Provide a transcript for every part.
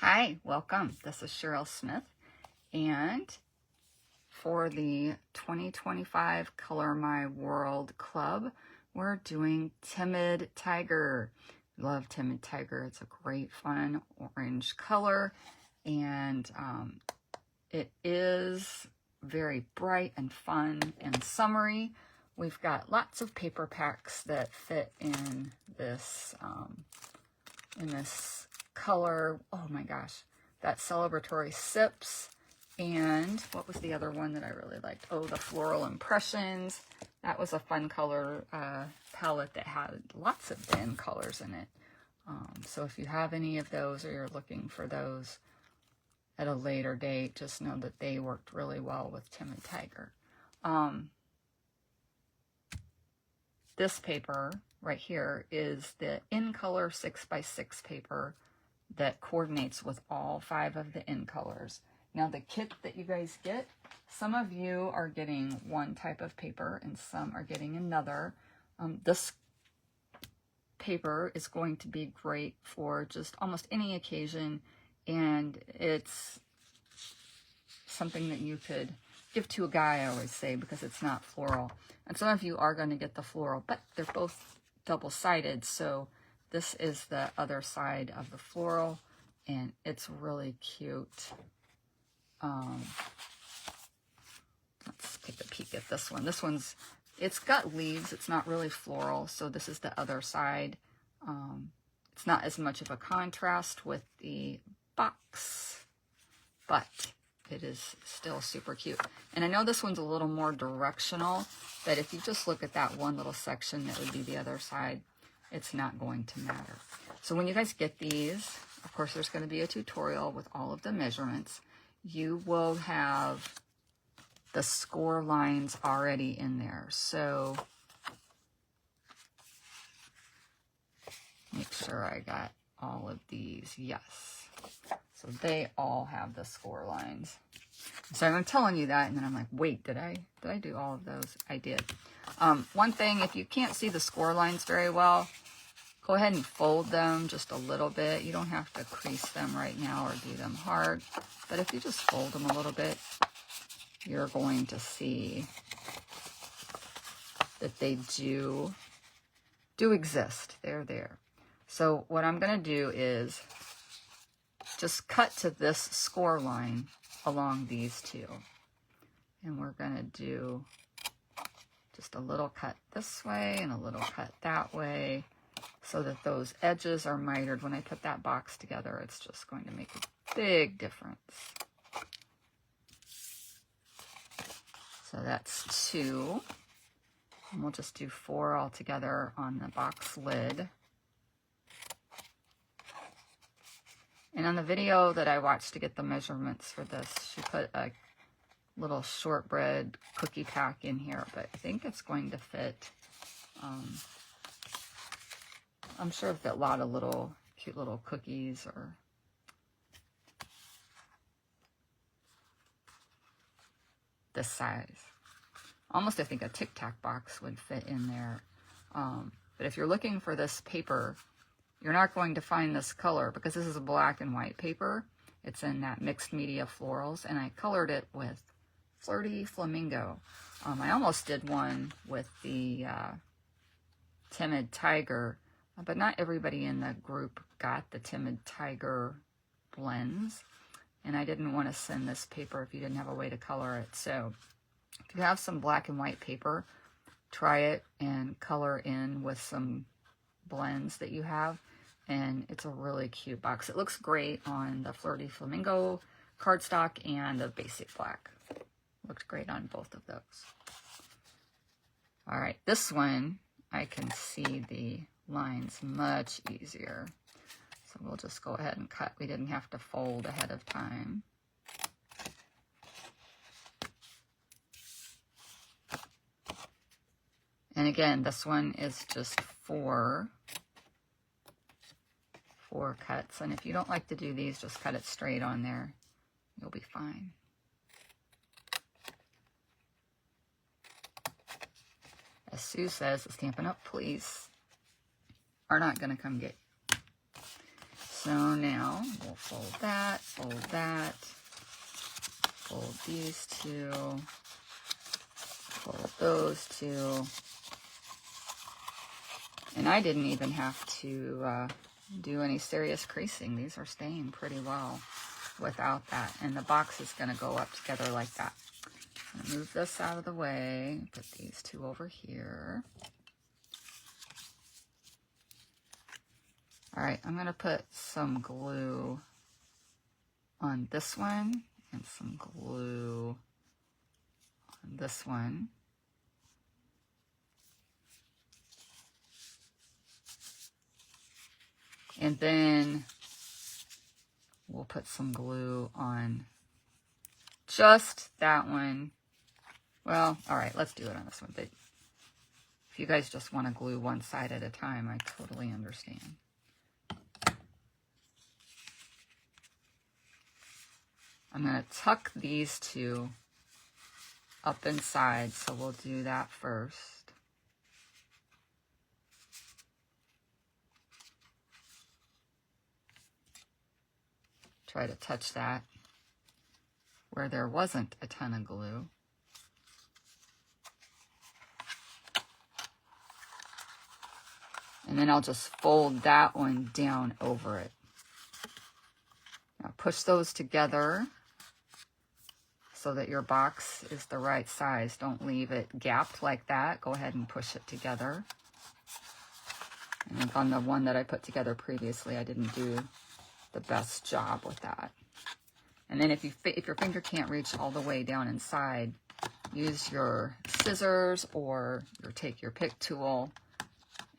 Hi, welcome. This is Cheryl Smith, and for the 2025 Color My World Club, we're doing Timid Tiger. Love Timid Tiger. It's a great, fun orange color, and it is very bright and fun and summery. We've got lots of paper packs that fit in this color. Oh my gosh, that Celebratory Sips. And what was the other one that I really liked? Oh, the Floral Impressions. That was a fun color palette that had lots of bin colors in it. So if you have any of those or you're looking for those at a later date, just know that they worked really well with Timid Tiger. This paper right here is the In Color 6x6 paper that coordinates with all 5 of the in colors. Now the kit that you guys get, some of you are getting one type of paper and some are getting another. This paper is going to be great for just almost any occasion, and it's something that you could give to a guy, I always say, because it's not floral. And some of you are going to get the floral, but they're both double-sided, so this is the other side of the floral, and it's really cute. Let's take a peek at this one. This one's, it's got leaves. It's not really floral, so this is the other side. It's not as much of a contrast with the box, but it is still super cute. And I know this one's a little more directional, but if you just look at that one little section that would be the other side, it's not going to matter. So when you guys get these, of course, there's going to be a tutorial with all of the measurements. You will have the score lines already in there. So make sure I got all of these. Yes. So they all have the score lines. So I'm telling you that, and then I'm like, wait, did I do all of those? I did. One thing, if you can't see the score lines very well, go ahead and fold them just a little bit. You don't have to crease them right now or do them hard. But if you just fold them a little bit, you're going to see that they do exist. They're there. So what I'm going to do is just cut to this score line along these two. And we're going to do just a little cut this way and a little cut that way, so that those edges are mitered. When I put that box together, it's just going to make a big difference. So that's 2. And we'll just do 4 all together on the box lid. And on the video that I watched to get the measurements for this, she put a little shortbread cookie pack in here, but I think it's going to fit. I'm sure I've got a lot of little cute little cookies or this size. Almost, I think a Tic Tac box would fit in there. But if you're looking for this paper, you're not going to find this color because this is a black and white paper. It's in that mixed media florals, and I colored it with Flirty Flamingo. I almost did one with the Timid Tiger, but not everybody in the group got the Timid Tiger blends, and I didn't want to send this paper if you didn't have a way to color it. So if you have some black and white paper, try it and color in with some blends that you have, and it's a really cute box. It looks great on the Flirty Flamingo cardstock and the basic black. Looked great on both of those. All right, this one, I can see the lines much easier. So we'll just go ahead and cut. We didn't have to fold ahead of time. And again, this one is just 4 cuts. And if you don't like to do these, just cut it straight on there. You'll be fine. As Sue says, the Stampin' Up! Police are not going to come get you. So now we'll fold that, fold these two, fold those two. And I didn't even have to do any serious creasing. These are staying pretty well without that. And the box is going to go up together like that. I'm going to move this out of the way, put these two over here. All right, I'm going to put some glue on this one and some glue on this one. And then we'll put some glue on just that one. Well, all right, let's do it on this one. But if you guys just want to glue one side at a time, I totally understand. I'm going to tuck these two up inside, so we'll do that first. Try to touch that where there wasn't a ton of glue. And then I'll just fold that one down over it. Now push those together so that your box is the right size. Don't leave it gapped like that. Go ahead and push it together. I think on the one that I put together previously, I didn't do the best job with that. And then if your finger can't reach all the way down inside, use your scissors or take your pick tool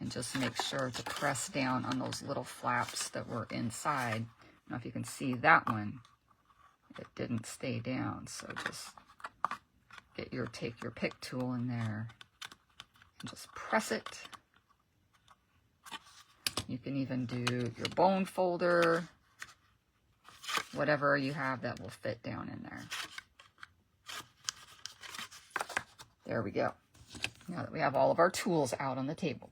and just make sure to press down on those little flaps that were inside. I don't know if you can see that one. It didn't stay down, so just take your pick tool in there and just press it. You can even do your bone folder, whatever you have that will fit down in there. There we go. Now that we have all of our tools out on the table.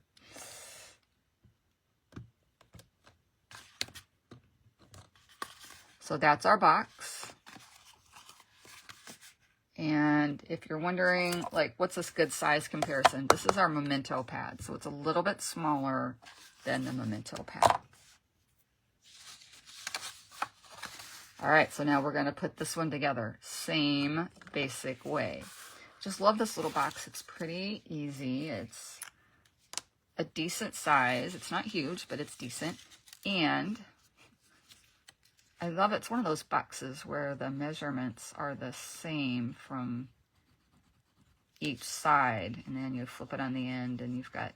So that's our box. And if you're wondering, like, what's this good size comparison? This is our Memento pad, so it's a little bit smaller than the Memento pad. All right, so now we're going to put this one together. Same basic way. Just love this little box. It's pretty easy. It's a decent size. It's not huge, but it's decent. And I love it. It's one of those boxes where the measurements are the same from each side. And then you flip it on the end and you've got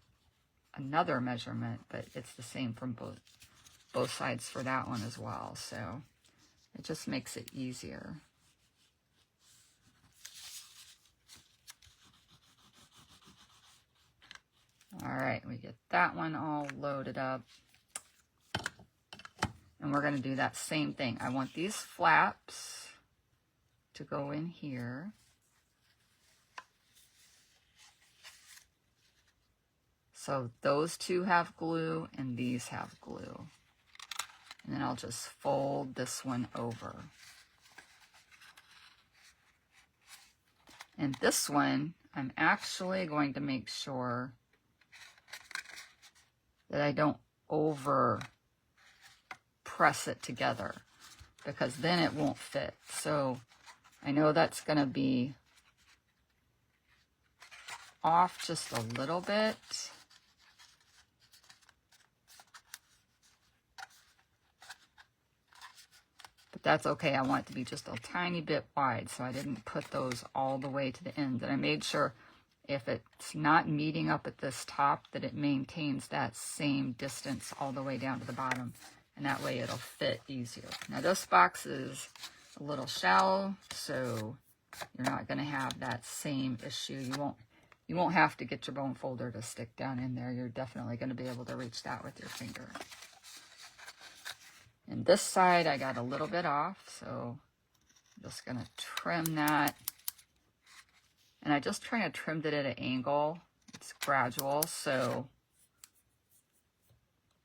another measurement, but it's the same from both sides for that one as well. So it just makes it easier. All right, we get that one all loaded up. And we're going to do that same thing. I want these flaps to go in here. So those two have glue and these have glue. And then I'll just fold this one over. And this one, I'm actually going to make sure that I don't over press it together, because then it won't fit. So I know that's going to be off just a little bit. But that's okay. I want it to be just a tiny bit wide, so I didn't put those all the way to the end. And I made sure if it's not meeting up at this top, that it maintains that same distance all the way down to the bottom. And that way it'll fit easier. Now this box is a little shallow, so you're not going to have that same issue. You won't have to get your bone folder to stick down in there. You're definitely going to be able to reach that with your finger. And this side I got a little bit off, so I'm just going to trim that. And I just kind of trimmed it at an angle. It's gradual, so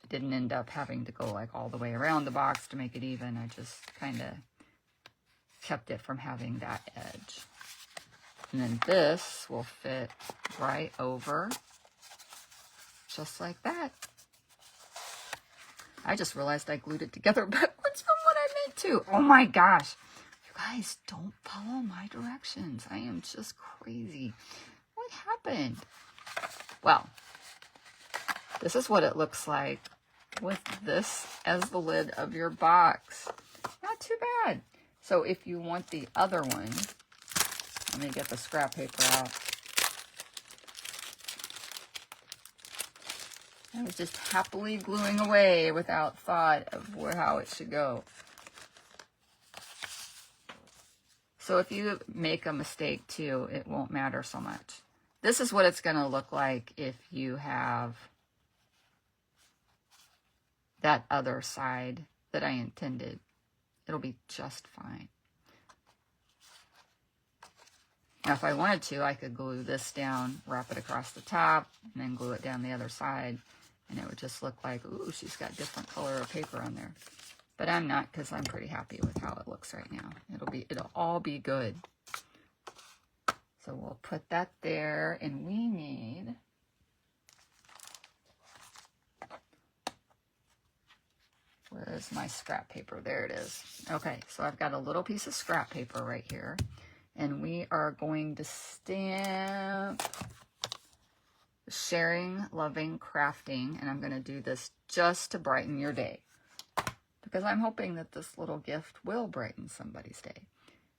didn't end up having to go like all the way around the box to make it even. I just kind of kept it from having that edge. And then this will fit right over, just like that. I just realized I glued it together backwards from what I meant to. Oh my gosh. You guys, don't follow my directions. I am just crazy. What happened? Well, this is what it looks like with this as the lid of your box. Not too bad. So if you want the other one, let me get the scrap paper out. I was just happily gluing away without thought of how it should go. So if you make a mistake too, it won't matter so much. This is what it's going to look like if you have that other side that I intended. It'll be just fine. Now, if I wanted to, I could glue this down, wrap it across the top, and then glue it down the other side. And it would just look like, ooh, she's got different color of paper on there. But I'm not, because I'm pretty happy with how it looks right now. It'll all be good. So we'll put that there, and we need where's my scrap paper? There it is. Okay, so I've got a little piece of scrap paper right here, and we are going to stamp Sharing, Loving, Crafting, and I'm going to do this just to brighten your day, because I'm hoping that this little gift will brighten somebody's day.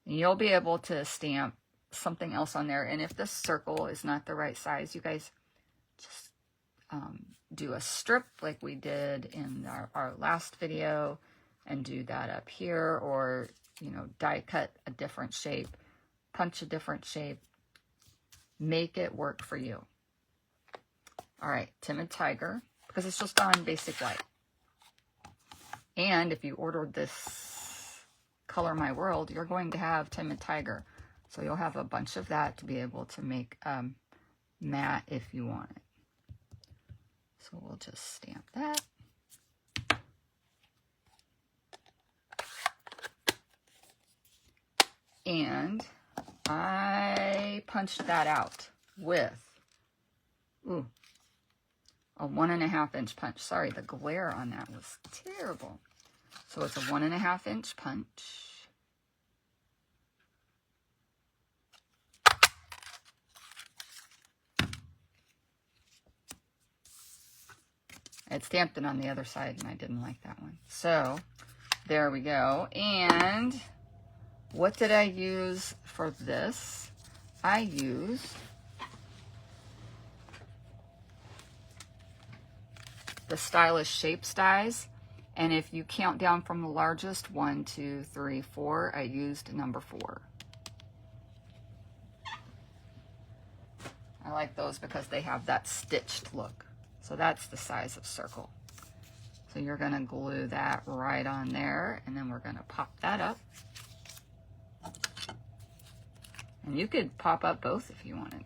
And you'll be able to stamp something else on there, and if this circle is not the right size, you guys just do a strip like we did in our last video, and do that up here, or, you know, die cut a different shape, punch a different shape, make it work for you. All right, Timid Tiger, because it's just on basic white. And if you ordered this Color My World, you're going to have Timid Tiger. So you'll have a bunch of that to be able to make matte if you want it. So we'll just stamp that. And I punched that out with, ooh, a 1.5 inch punch. Sorry, the glare on that was terrible. So it's a 1.5 inch punch. I had stamped it on the other side, and I didn't like that one. So there we go. And what did I use for this? I used the Stylish Shapes dies. And if you count down from the largest, 1, 2, 3, 4, I used number 4. I like those because they have that stitched look. So that's the size of circle. So you're going to glue that right on there, and then we're going to pop that up. And you could pop up both if you wanted.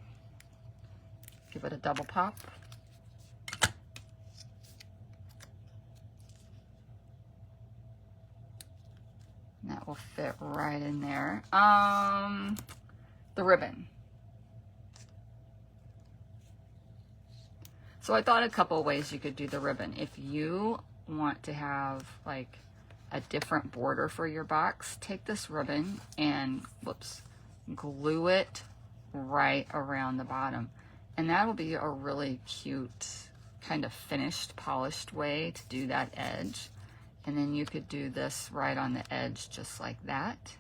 Give it a double pop. And that will fit right in there. The ribbon. So I thought a couple of ways you could do the ribbon. If you want to have like a different border for your box, take this ribbon and, whoops, glue it right around the bottom. And that'll be a really cute kind of finished, polished way to do that edge. And then you could do this right on the edge just like that.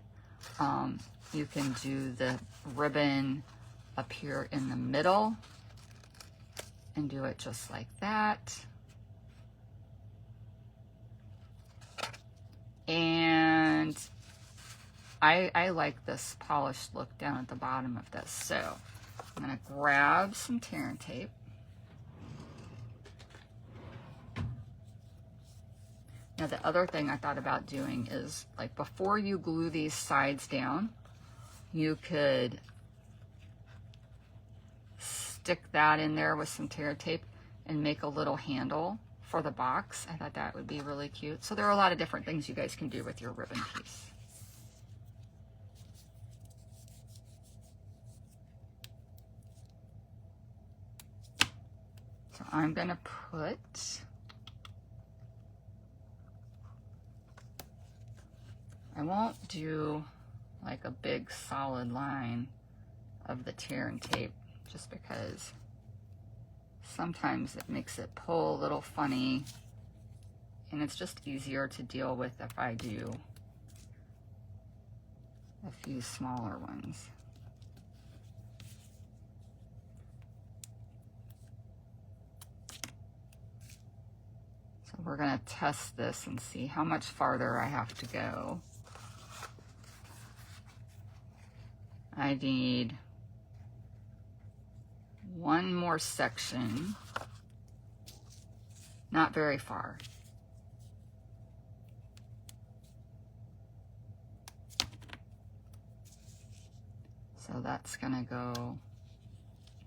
You can do the ribbon up here in the middle and do it just like that. And I like this polished look down at the bottom of this. So I'm going to grab some tear and tape. Now the other thing I thought about doing is, like, before you glue these sides down, you could stick that in there with some tear tape and make a little handle for the box. I thought that would be really cute. So there are a lot of different things you guys can do with your ribbon piece. So I'm going to put I won't do like a big solid line of the tear and tape just because sometimes it makes it pull a little funny, and it's just easier to deal with if I do a few smaller ones. So we're going to test this and see how much farther I have to go. I need one more section, not very far. So that's gonna go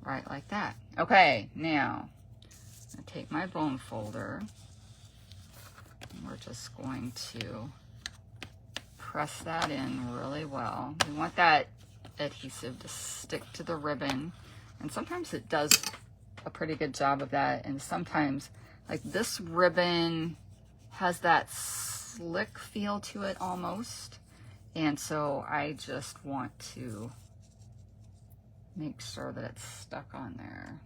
right like that. Okay, now I'm gonna take my bone folder and we're just going to press that in really well. We want that adhesive to stick to the ribbon, and sometimes it does a pretty good job of that, and sometimes like this ribbon has that slick feel to it almost, and so I just want to make sure that it's stuck on there.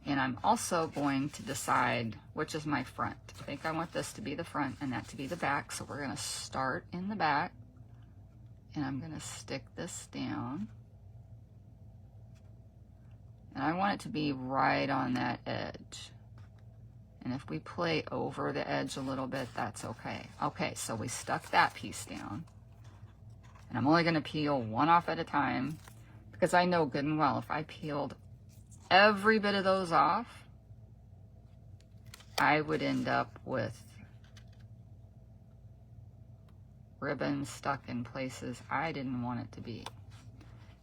And I'm also going to decide which is my front. I think I want this to be the front and that to be the back, so we're going to start in the back. And I'm going to stick this down. And I want it to be right on that edge. And if we play over the edge a little bit, that's okay. Okay, so we stuck that piece down. And I'm only going to peel one off at a time, because I know good and well if I peeled every bit of those off, I would end up with ribbon stuck in places I didn't want it to be.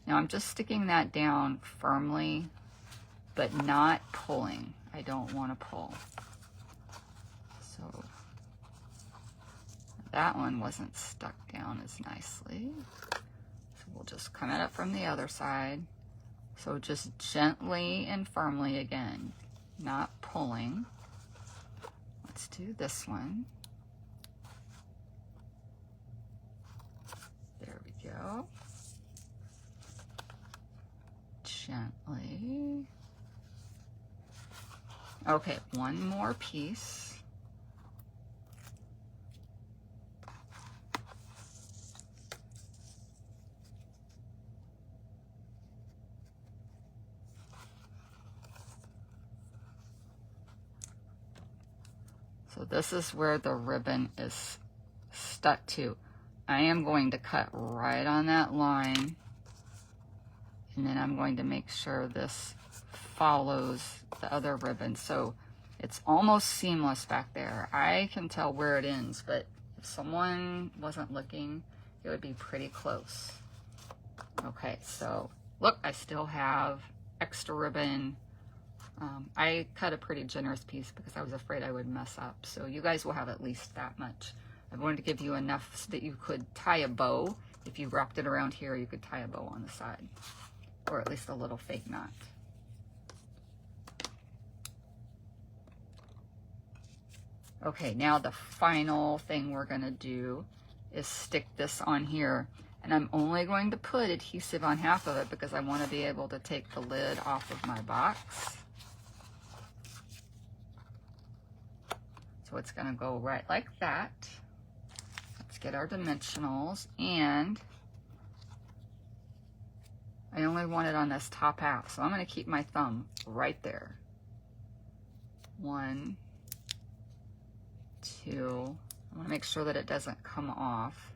Now I'm just sticking that down firmly, but not pulling. I don't want to pull. So that one wasn't stuck down as nicely. So we'll just come at it from the other side. So just gently and firmly again, not pulling. Let's do this one. There we go. Gently. Okay, one more piece. So this is where the ribbon is stuck to. I am going to cut right on that line, and then I'm going to make sure this follows the other ribbon. So it's almost seamless back there. I can tell where it ends, but if someone wasn't looking, it would be pretty close. Okay, so look, I still have extra ribbon. I cut a pretty generous piece because I was afraid I would mess up. So you guys will have at least that much. I wanted to give you enough so that you could tie a bow. If you wrapped it around here, you could tie a bow on the side, or at least a little fake knot. Okay, now the final thing we're gonna do is stick this on here. And I'm only going to put adhesive on half of it because I want to be able to take the lid off of my box. So it's going to go right like that. Let's get our dimensionals, and I only want it on this top half, so I'm going to keep my thumb right there. 1, 2, I want to make sure that it doesn't come off.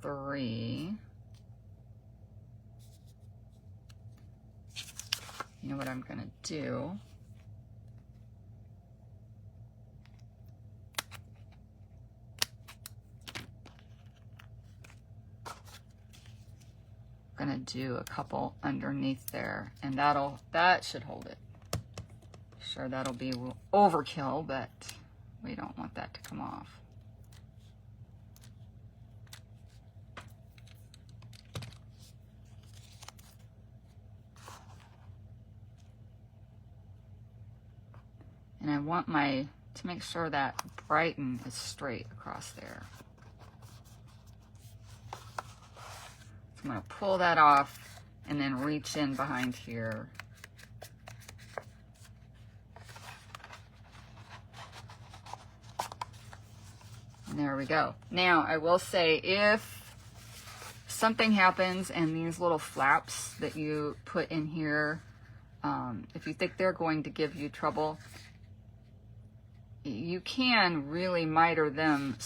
3. You know what I'm going to do? I'm going to do a couple underneath there, and that should hold it. Sure, that'll be overkill, but we don't want that to come off. And I want to make sure that brighten is straight across there. So I'm going to pull that off and then reach in behind here. And there we go. Now, I will say, if something happens and these little flaps that you put in here, if you think they're going to give you trouble, you can really miter them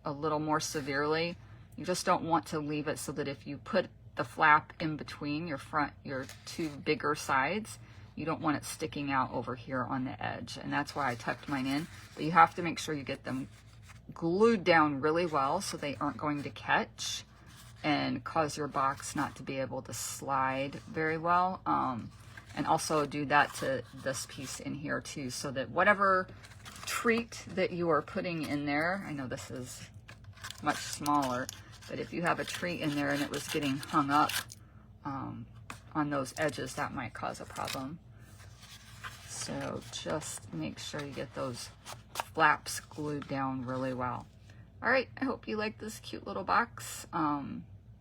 a little more severely. You just don't want to leave it so that if you put the flap in between your two bigger sides, you don't want it sticking out over here on the edge. And that's why I tucked mine in. But you have to make sure you get them glued down really well so they aren't going to catch and cause your box not to be able to slide very well. And also do that to this piece in here too, so that whatever treat that you are putting in there, I know this is much smaller, but if you have a treat in there and it was getting hung up on those edges, that might cause a problem. So just make sure you get those flaps glued down really well. All right, I hope you like this cute little box.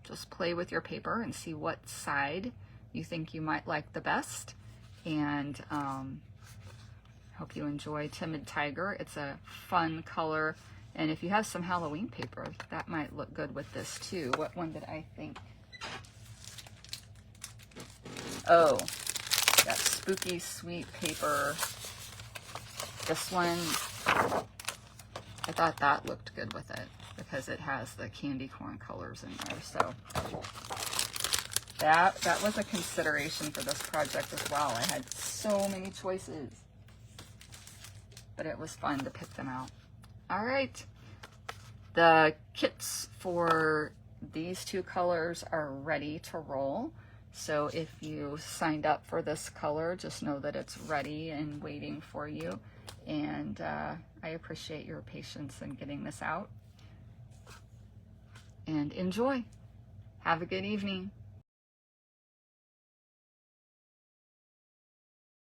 Just play with your paper and see what side you think you might like the best. And hope you enjoy Timid Tiger. It's a fun color. And if you have some Halloween paper, that might look good with this too. What one did I think? Oh, that spooky sweet paper. This one, I thought that looked good with it because it has the candy corn colors in there. So that was a consideration for this project as well. I had so many choices, but it was fun to pick them out. All right, the kits for these two colors are ready to roll. So if you signed up for this color, just know that it's ready and waiting for you. And I appreciate your patience in getting this out. And enjoy. Have a good evening.